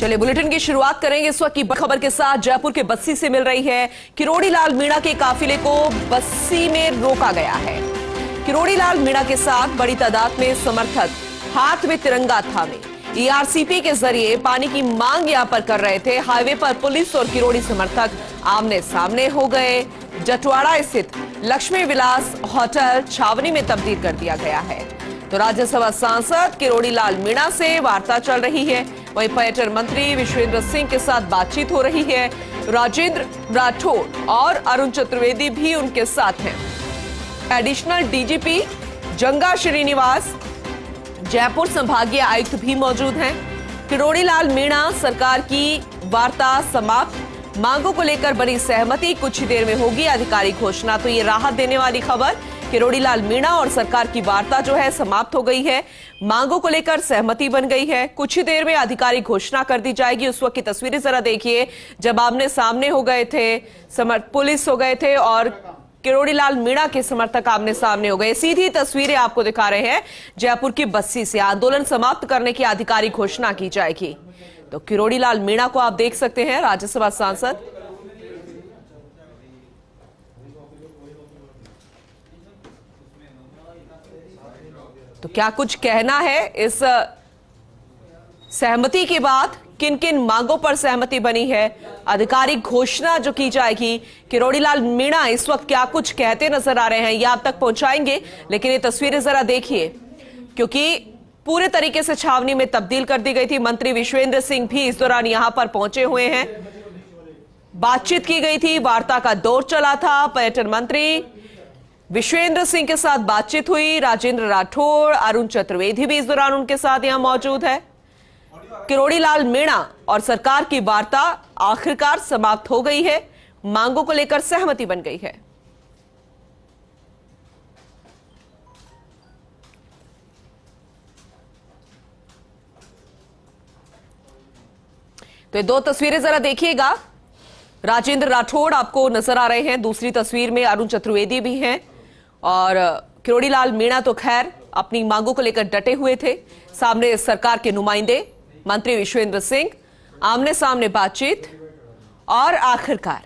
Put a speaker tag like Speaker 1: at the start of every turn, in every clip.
Speaker 1: चलिए बुलेटिन की शुरुआत करेंगे इस वक्त की खबर के साथ। जयपुर के बस्सी से मिल रही है। किरोड़ी लाल मीणा के काफिले को बस्सी में रोका गया है। किरोड़ी लाल मीणा के साथ बड़ी तादाद में समर्थक हाथ में तिरंगा थामे ईआरसीपी के जरिए पानी की मांग यहां पर कर रहे थे। हाईवे पर पुलिस और किरोड़ी समर्थक आमने सामने हो गए। जटवाड़ा स्थित लक्ष्मी विलास होटल छावनी में तब्दील कर दिया गया है। तो राज्यसभा सांसद किरोड़ी लाल मीणा से वार्ता चल रही है। वहीं पर्यटन मंत्री विश्वेंद्र सिंह के साथ बातचीत हो रही है। राजेंद्र राठौड़ और अरुण चतुर्वेदी भी उनके साथ हैं। एडिशनल डीजीपी जंगा श्रीनिवास, जयपुर संभागीय आयुक्त भी मौजूद हैं। किरोड़ी लाल मीणा सरकार की वार्ता समाप्त, मांगों को लेकर बनी सहमति कुछ ही देर में होगी आधिकारिक घोषणा। तो ये राहत देने वाली खबर, किरोड़ी लाल मीणा और सरकार की वार्ता जो है समाप्त हो गई है। मांगों को लेकर सहमति बन गई है। कुछ ही देर में आधिकारिक घोषणा कर दी जाएगी। उस वक्त की तस्वीरें जरा देखिए जब आमने सामने हो गए थे, पुलिस हो गए थे और किरोड़ी लाल मीणा के समर्थक आमने सामने हो गए। सीधी तस्वीरें आपको दिखा रहे हैं जयपुर की बस्सी से। आंदोलन समाप्त करने की आधिकारिक घोषणा की जाएगी। तो किरोड़ी लाल मीणा को आप देख सकते हैं, राज्यसभा सांसद। तो क्या कुछ कहना है इस सहमति के बाद, किन किन मांगों पर सहमति बनी है, आधिकारिक घोषणा जो की जाएगी। किरोड़ी लाल मीणा इस वक्त क्या कुछ कहते नजर आ रहे हैं ये आप तक पहुंचाएंगे, लेकिन ये तस्वीरें जरा देखिए क्योंकि पूरे तरीके से छावनी में तब्दील कर दी गई थी। मंत्री विश्वेंद्र सिंह भी इस दौरान यहां पर पहुंचे हुए हैं। बातचीत की गई थी, वार्ता का दौर चला था। पर्यटन मंत्री विश्वेंद्र सिंह के साथ बातचीत हुई। राजेंद्र राठौड़, अरुण चतुर्वेदी भी इस दौरान उनके साथ यहां मौजूद है। किरोड़ी लाल मीणा और सरकार की वार्ता आखिरकार समाप्त हो गई है। मांगों को लेकर सहमति बन गई है। तो ये दो तस्वीरें जरा देखिएगा। राजेंद्र राठौड़ आपको नजर आ रहे हैं, दूसरी तस्वीर में अरुण चतुर्वेदी भी हैं। और किरोड़ी लाल मीणा तो खैर अपनी मांगों को लेकर डटे हुए थे। सामने सरकार के नुमाइंदे मंत्री विश्वेंद्र सिंह, आमने सामने बातचीत और आखिरकार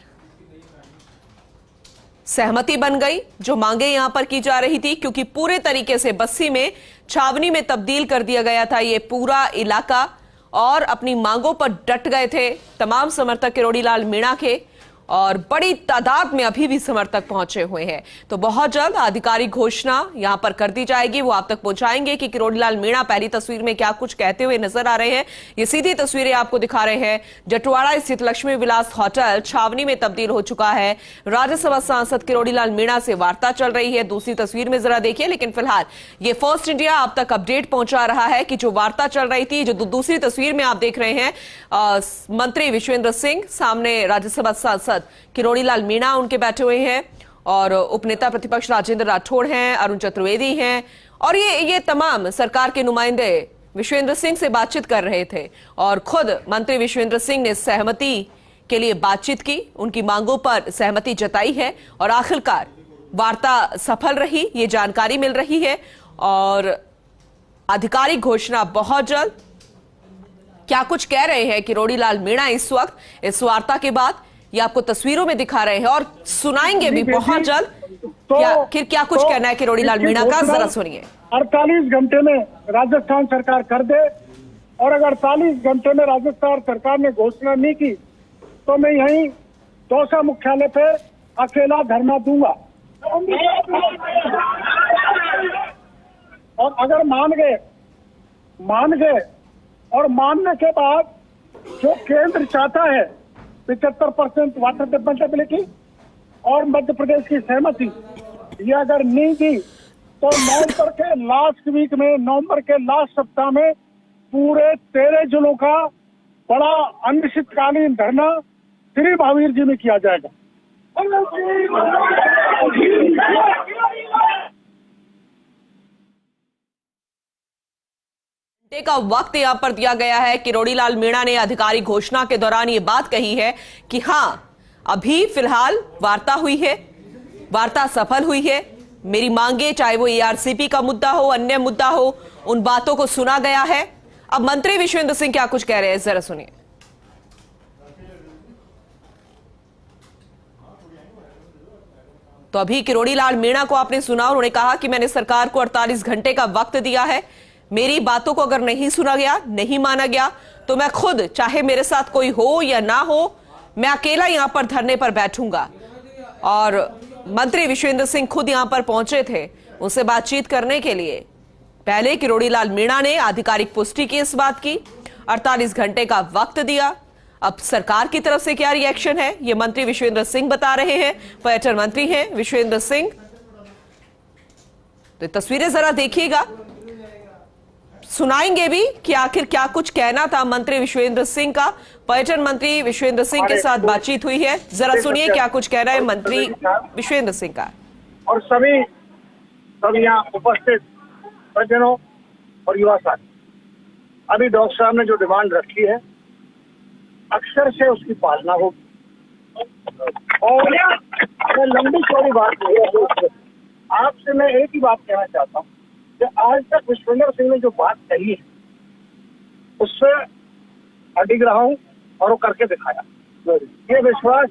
Speaker 1: सहमति बन गई। जो मांगे यहां पर की जा रही थी, क्योंकि पूरे तरीके से बस्सी में छावनी में तब्दील कर दिया गया था ये पूरा इलाका, और अपनी मांगों पर डट गए थे तमाम समर्थक किरोड़ी लाल मीणा के। और बड़ी तादाद में अभी भी समर्थक पहुंचे हुए हैं। तो बहुत जल्द आधिकारिक घोषणा यहां पर कर दी जाएगी, वो आप तक पहुंचाएंगे कि किरोड़ी लाल मीणा पहली तस्वीर में क्या कुछ कहते हुए नजर आ रहे हैं। ये सीधी तस्वीरें आपको दिखा रहे हैं। जटवाड़ा स्थित लक्ष्मी विलास होटल छावनी में तब्दील हो चुका है। राज्यसभा सांसद किरोड़ी लाल मीणा से वार्ता चल रही है। दूसरी तस्वीर में जरा देखिए। लेकिन फिलहाल ये फर्स्ट इंडिया आप तक अपडेट पहुंचा रहा है कि जो वार्ता चल रही थी, जो दूसरी तस्वीर में आप देख रहे हैं, मंत्री विश्वेंद्र सिंह, सामने राज्यसभा सांसद किरोड़ी लाल मीणा उनके बैठे हुए हैं, और उपनेता प्रतिपक्ष राजेंद्र राठौड़ हैं, अरुण चतुर्वेदी हैं, और ये तमाम सरकार के नुमाइंदे विश्वेंद्र सिंह से बातचीत कर रहे थे। और खुद मंत्री विश्वेंद्र सिंह ने सहमति के लिए बातचीत की, उनकी मांगों पर सहमति जताई है। और आखिरकार वार्ता सफल रही, ये जानकारी मिल रही है। और आधिकारिक घोषणा बहुत जल्द। क्या कुछ कह रहे हैं किरोड़ी लाल मीणा इस वक्त इस वार्ता के बाद, ये आपको तस्वीरों में दिखा रहे हैं और सुनाएंगे भी बहुत जल्द। क्या कुछ कहना है किरोड़ी लाल मीणा का, जरा सुनिए।
Speaker 2: 48 घंटे में राजस्थान सरकार कर दे, और अगर 48 घंटे में राजस्थान सरकार ने घोषणा नहीं की तो मैं यहीं दौसा मुख्यालय पे अकेला धरना दूंगा। और अगर मान गए और मानने के बाद जो केंद्र चाहता है 75% वाटर डेवलपेबिलिटी और मध्य प्रदेश की सहमति, ये अगर नहीं दी तो नवंबर के लास्ट सप्ताह में पूरे 13 जिलों का बड़ा अनिश्चितकालीन धरना श्री महावीर जी में किया जाएगा।
Speaker 1: का वक्त यहां पर दिया गया है। किरोड़ी लाल मीणा ने आधिकारिक घोषणा के दौरान यह बात कही है कि हां, अभी फिलहाल वार्ता हुई है, वार्ता सफल हुई है। मेरी मांगे, चाहे वो ईआरसीपी का मुद्दा हो, अन्य मुद्दा हो, उन बातों को सुना गया है। अब मंत्री विश्वेंद्र सिंह क्या कुछ कह रहे हैं, जरा सुनिए। तो अभी किरोड़ी लाल मीणा को आपने सुना, उन्होंने कहा कि मैंने सरकार को 48 घंटे का वक्त दिया है, मेरी बातों को अगर नहीं सुना गया, नहीं माना गया, तो मैं खुद, चाहे मेरे साथ कोई हो या ना हो, मैं अकेला यहां पर धरने पर बैठूंगा। और मंत्री विश्वेंद्र सिंह खुद यहां पर पहुंचे थे उनसे बातचीत करने के लिए। पहले किरोड़ी लाल मीणा ने आधिकारिक पुष्टि की इस बात की, 48 घंटे का वक्त दिया। अब सरकार की तरफ से क्या रिएक्शन है, ये मंत्री विश्वेंद्र सिंह बता रहे हैं। पर्यटन मंत्री हैं विश्वेंद्र सिंह। तो तस्वीरें जरा देखिएगा, सुनाएंगे भी कि आखिर क्या कुछ कहना था मंत्री विश्वेंद्र सिंह का। पर्यटन मंत्री विश्वेंद्र सिंह के साथ बातचीत हुई है, जरा सुनिए क्या कुछ कह रहा है मंत्री विश्वेंद्र सिंह का।
Speaker 2: और सभी सब यहाँ उपस्थित सज्जनों और युवा साथी, अभी डॉक्टर साहब ने जो डिमांड रखी है अक्षर से उसकी पालना होगी। और मैं लंबी चौड़ी बात नहीं, आपसे मैं एक ही बात कहना चाहता हूँ कि आज तक विश्वेंद्र सिंह ने जो बात कही है उससे अडिग रहा हूँ और वो करके दिखाया। ये विश्वास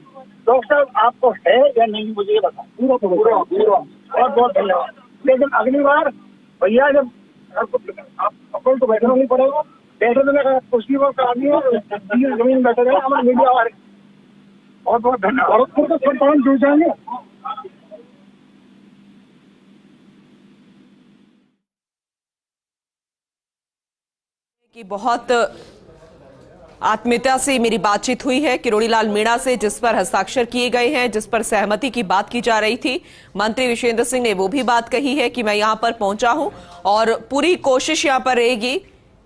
Speaker 2: डॉक्टर साहब आपको है या नहीं, मुझे ये बता। बहुत बहुत धन्यवाद। लेकिन अगली बार भैया जब अपन तो बैठना नहीं पड़ेगा, बैठे तो कुर्सी पर आदमी जमीन बैठे रहे हमारे मीडिया वाले। बहुत बहुत धन्यवाद। जुड़ जाएंगे।
Speaker 1: कि बहुत आत्मीयता से मेरी बातचीत हुई है किरोड़ी लाल मीणा से, जिस पर हस्ताक्षर किए गए हैं, जिस पर सहमति की बात की जा रही थी। मंत्री विश्वेंद्र सिंह ने वो भी बात कही है कि मैं यहां पर पहुंचा हूं और पूरी कोशिश यहां पर रहेगी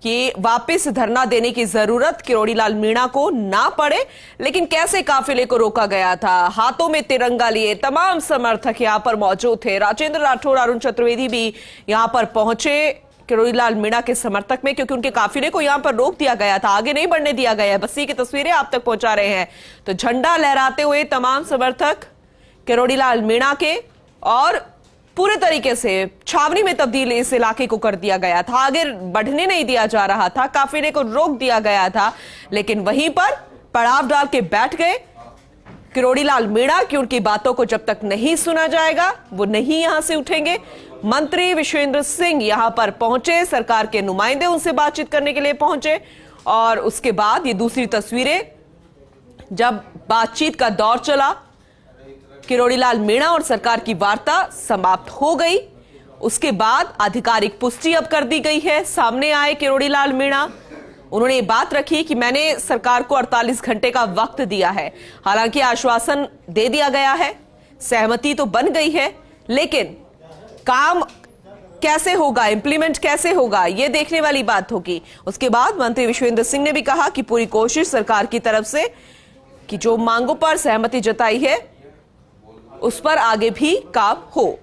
Speaker 1: कि वापस धरना देने की जरूरत किरोड़ी लाल मीणा को ना पड़े। लेकिन कैसे काफिले को रोका गया था, हाथों में तिरंगा लिए तमाम समर्थक यहां पर मौजूद थे। राजेंद्र राठौर, अरुण चतुर्वेदी भी यहां पर पहुंचे किरोड़ी लाल मीणा के समर्थक में, क्योंकि उनके काफिले को यहां पर रोक दिया गया था, आगे नहीं बढ़ने दिया गया है। बस्सी की तस्वीरें आप तक पहुंचा रहे हैं। तो झंडा लहराते हुए तमाम समर्थक किरोड़ी लाल मीणा के, और पूरे तरीके से छावनी में तब्दील इस इलाके को कर दिया गया था, आगे बढ़ने नहीं दिया जा रहा था, काफिले को रोक दिया गया था। लेकिन वहीं पर पड़ाव डाल के बैठ गए किरोड़ी लाल मीणा कि उनकी बातों को जब तक नहीं सुना जाएगा वो नहीं यहां से उठेंगे। मंत्री विश्वेंद्र सिंह यहां पर पहुंचे, सरकार के नुमाइंदे उनसे बातचीत करने के लिए पहुंचे, और उसके बाद ये दूसरी तस्वीरें, जब बातचीत का दौर चला, किरोड़ी लाल मीणा और सरकार की वार्ता समाप्त हो गई। उसके बाद आधिकारिक पुष्टि अब कर दी गई है। सामने आए किरोड़ी लाल मीणा, उन्होंने ये बात रखी कि मैंने सरकार को 48 घंटे का वक्त दिया है। हालांकि आश्वासन दे दिया गया है, सहमति तो बन गई है, लेकिन काम कैसे होगा, इंप्लीमेंट कैसे होगा, यह देखने वाली बात होगी। उसके बाद मंत्री विश्वेंद्र सिंह ने भी कहा कि पूरी कोशिश सरकार की तरफ से कि जो मांगों पर सहमति जताई है उस पर आगे भी काम हो।